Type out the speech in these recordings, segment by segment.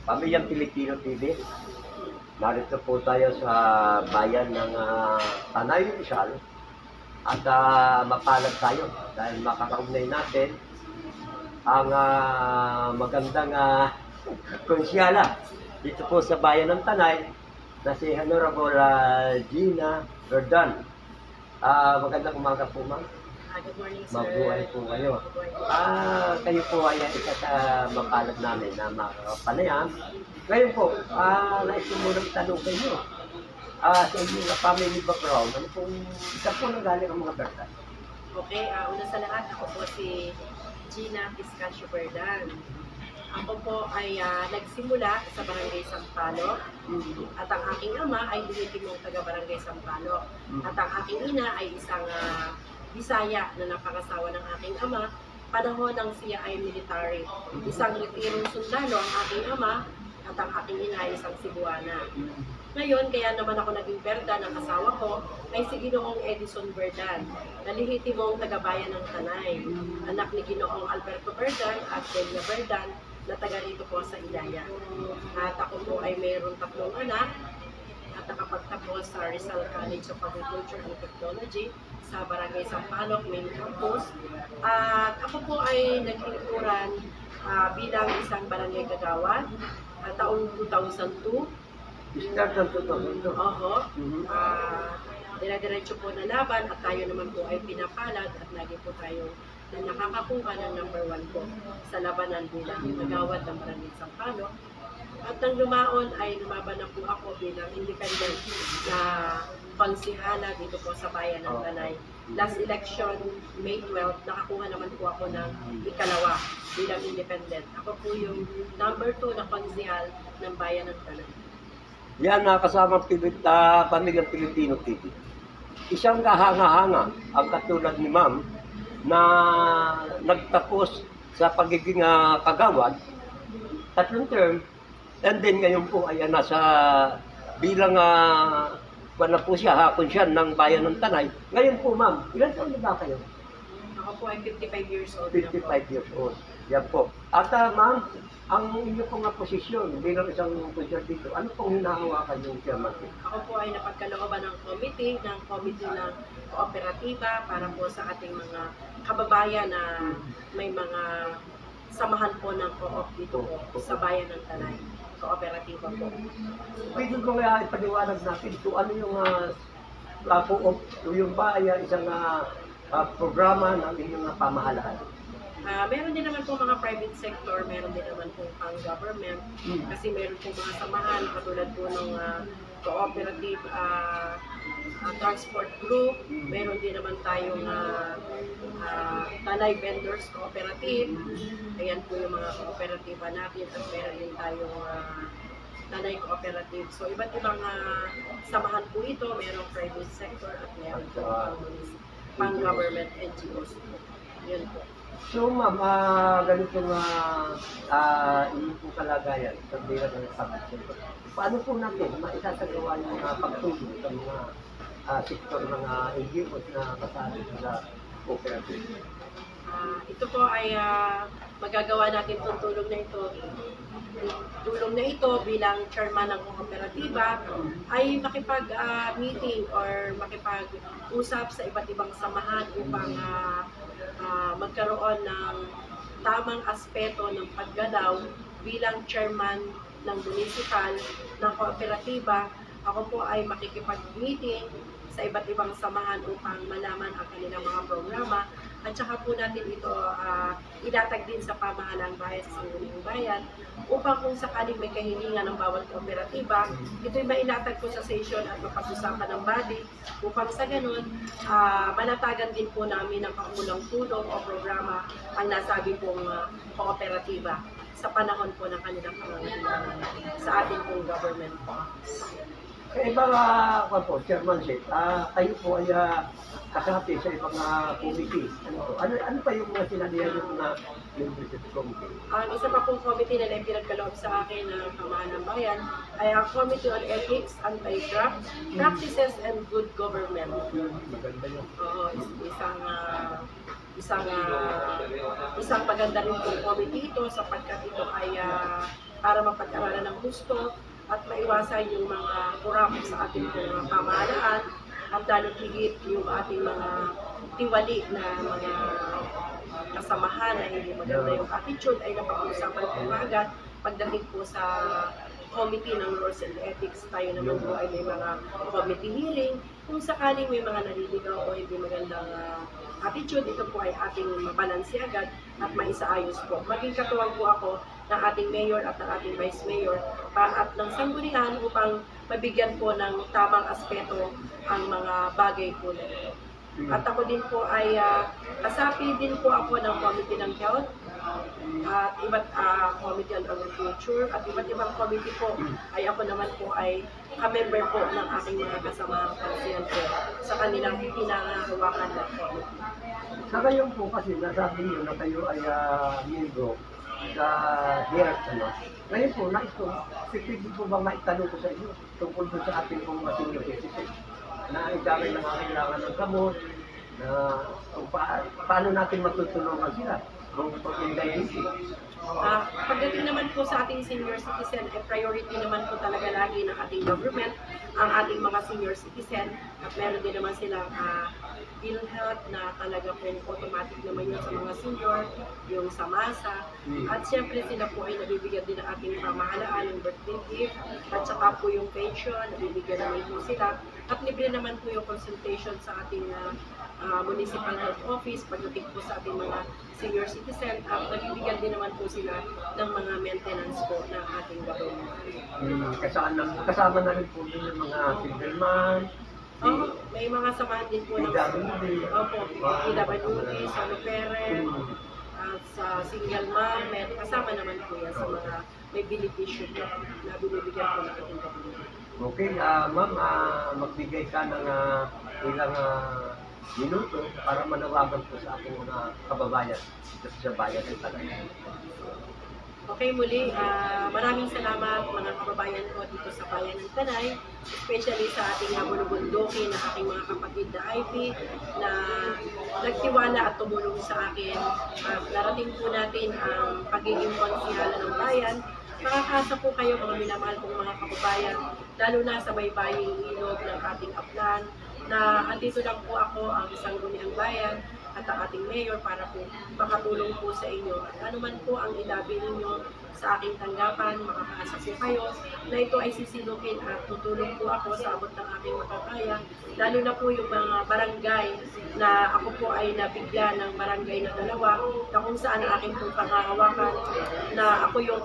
Pamilyang Pilipino TV, narito po tayo sa bayan ng Tanay Rizal at mapalad tayo dahil makakaugnay natin ang magandang konsyala dito po sa bayan ng Tanay na si Honorable Gina Verdan. Magandang umaga po, ma'am. Good morning, sir. Mabuhay po kayo. Kayo po ay isa sa mapalad namin na makapanayam. Ngayon po, nais ko munang tanong sa inyo. Sa inyong family background, ano pong isa po nang galing ang mga berta? Okay, una sa lahat, ako po si Gina Piscasio Verdan. Ako po ay nagsimula sa Barangay Sampaloc at ang aking ama ay dinitimong taga-Barangay Sampaloc. At ang aking ina ay isang Bisaya na napangasawa ng aking ama, panahon ng siya ay military. Isang retirong sundalo ang aking ama at ang aking ina ay isang Cebuana. Ngayon, kaya naman ako naging Verdan ng asawa ko ay si Ginoong Edison Verdan, na lehitimong taga-bayan ng Tanay. Anak ni Ginoong Alberto Verdan at Delia Verdan na taga rito po sa Ilaya. At ako po ay mayroong 3 anak at nakapagtapos sa Rizal College of Agriculture and Technology sa Barangay Sampaloc, Main Campus. At ako po ay naglingkuran bilang isang barangay kagawad taong 2002. Start ng 2002. Oho. Dire-diretso po na laban at tayo naman po ay pinapalad at lagi po tayo na nakakakuha ng number 1 po sa labanan bilang kagawad ng Barangay Sampaloc. At nang lumaon ay lumaban na po ako bilang independent na konsihala dito po sa bayan ng Tanay. Last election, May 12, nakakuha naman po ako ng ikalawa bilang independent. Ako po yung number 2 na konsihal ng bayan ng Tanay. Yan, kasama pamilyang Pilipino TV. Isang kahanga-hanga ang katulad ni ma'am na nagtapos sa pagiging kagawad, 3 term, and then ngayon po ay nasa bilang na po siya, konsyan ng bayan ng Tanay. Ngayon po, ma'am, ilan taon na ba kayo? Ako po ay 55 years old. 55 years old. Yan po. At ma'am, ang inyo pong posisyon bilang isang konsyan dito, ano pong hinahawakan yung chairmanship? Ako po ay napagkalooban ng committee ng kooperatiba para po sa ating mga kababayan na may mga samahan po ng co-op dito po sa bayan ng Tanay. Kooperatiba po. Pwede ko kaya ipaliwanag natin kung ano yung co-op, yung ba ay isang programa ng inyong pamahalaan? Meron din naman po mga private sector, meron din naman po pang-government, kasi meron po mga samahan katulad po ng cooperative transport group, meron din naman tayong Tanay Vendors Cooperative, ayan po yung mga kooperatiba natin, at meron din tayong Tanay Cooperative. So iba't ibang samahan po ito, merong private sector at meron po pang-government NGOs. Yun po. So ma'am, ganito inyong pong kalagayan sa bilang ng public sector. Paano po natin maisasagawa yung pagtulong sa mga sektor ng NGOs na kasali sa cooperative? Ito po ay magagawa natin itong tulong na ito bilang chairman ng kooperatiba ay makipag-meeting or makipag-usap sa iba't ibang samahan upang magkaroon ng tamang aspeto ng paggalaw bilang chairman ng municipal ng kooperatiba. Ako po ay makikipag-meeting sa iba't ibang samahan upang malaman ang kanilang mga programa at saka po natin ito ilatag din sa pamahalang bayan sa Sangguniang Bayan upang kung sakaling may kahilingan ng bawat kooperatiba, ito'y mailatag po sa session at mapag-usapan ng body upang sa ganun, manatagan din po namin ng pangulang tulong o programa ang nasabi pong kooperatiba sa panahon po ng kanilang pangangailangan sa ating pong government office. Ibang chairmanship, kayo po ay kasati sa ibang committee. Ano pa yung mga sinalihan yung mga leadership committee? Isa pa pong committee na pinagkaloob sa akin ng pamahalang bayan ay ang Committee on Ethics, Anti-Graft, Practices and Good Government. Maganda yun. Oo, isang isang maganda rin pong committee ito sapagkat ito ay para mapag-aralan ng gusto at maiwasan yung mga corrupt sa ating mga pamahalaan at lalo higit yung ating mga tiwali na mga kasamahan na hindi maganda yung attitude ay napag-uusapan po agad pagdating po sa committee ng Rules and Ethics. Tayo naman po ay may mga committee hearing kung sakaling may mga naliligaw o hindi magandang attitude, ito po ay ating mabalansi agad at maisaayos po. Maging katuwang po ako ng ating mayor at ng ating vice mayor at ng sanggunian upang mabigyan po ng tamang aspeto ang mga bagay po na ito. At ako din po ay kasapi din po ako ng Committee ng Health at iba't Committee on Agriculture at iba't ibang committee po ay ako naman po ay ka-member po ng aking mga kasamahang kansiyan po sa kanilang pinangahawakan na committee. Sa ngayon po kasi nasabi niyo na kayo ay miyembro sa health, ano? Ngayon po, nais ko, pwede po ba maitanong ko sa inyo tungkol po sa ating pong senior citizen na dami na kailangan ng gamot, na paano natin matutulungan sila kung pag-indemnity. Pagdating naman po sa ating senior citizen, priority naman po talaga lagi ng ating government ang ating mga senior citizen at meron din naman silang PhilHealth na talaga po automatic naman yun sa mga senior, yung sa MASA. At siyempre sila po ay nabibigyan din ng ating pamahalaan, yung birthday gift, at saka po yung pension, nabibigyan naman po sila. At libre naman po yung consultation sa ating municipal health office pagdating po sa ating mga senior citizen at nabibigyan din naman po sila ng mga maintenance po ng ating government. Kasama na rin po yung mga single man. May mga samahan din po ng PWD, solo parent, at sa single mom, may kasama naman po yan sa mga may beneficyo na binibigyan po ng ating government. Okay, ma'am, magbigay ka ng ilang minuto para manawagan po sa ating mga kababayan sa bayan ng Tanay. Okay, muli, maraming salamat mga kababayan ko dito sa bayan ng Tanay, especially sa ating bulubundukin na aking mga kapatid na IP na nagtiwala at tumulong sa akin. Narating po natin ang pagiging konsihala ng bayan. Makakasa po kayo mga minamahal kong mga kababayan, lalo na sa baybaying ilog ng ating Aplan, na andito lang po ako ang sangguniang bayan at ang ating mayor para po makatulong po sa inyo. At anuman po ang ilabi ninyo sa aking tanggapan, makakaasa po kayo na ito ay sisilukin at tutulong po ako sa abot ng aking makakaya. Lalo na po yung mga barangay na ako po ay nabigyan ng barangay na 2 na kung saan ang aking pong pangahawakan na ako yung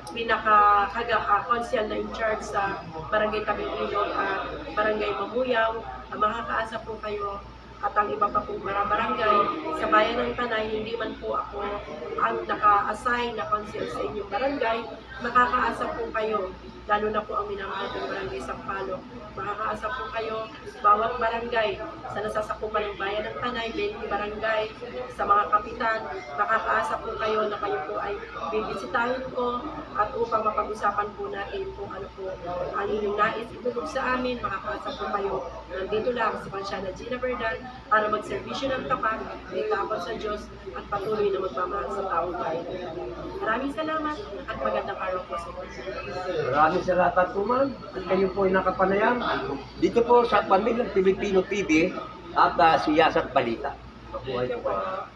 pinaka-konsyal na in charge sa barangay Tabing Ilog at barangay Mamuyaw. Makakaasa po kayo at ang iba pa pong mga barangay sa bayan ng Tanay, hindi man po ako ang naka-assign na council sa inyong barangay, makakaasa po kayo, lalo na po ang minamahal ng barangay Sampaloc. Makakaasa po kayo, bawat barangay sa nasasakupan ng bayan ng Tanay, 20 barangay, sa mga kapitan, makakaasa po kayo na kayo po ay bibisitahin ko at upang mapag-usapan po natin kung ano po ang inyong nais itulog sa amin, makakaasa po kayo nandito lang si Pansyana Gina Verdan para magserbisyo ng tapat, may takot sa Diyos at patuloy na magmamahal sa taong bayan. Maraming salamat at magandang araw po sa inyo. Maraming salamat po, ma'am. At kayo po ay nakapanayam dito po sa Pamilyang Pilipino TV at Siyasat Balita. Mabuhay po kayo.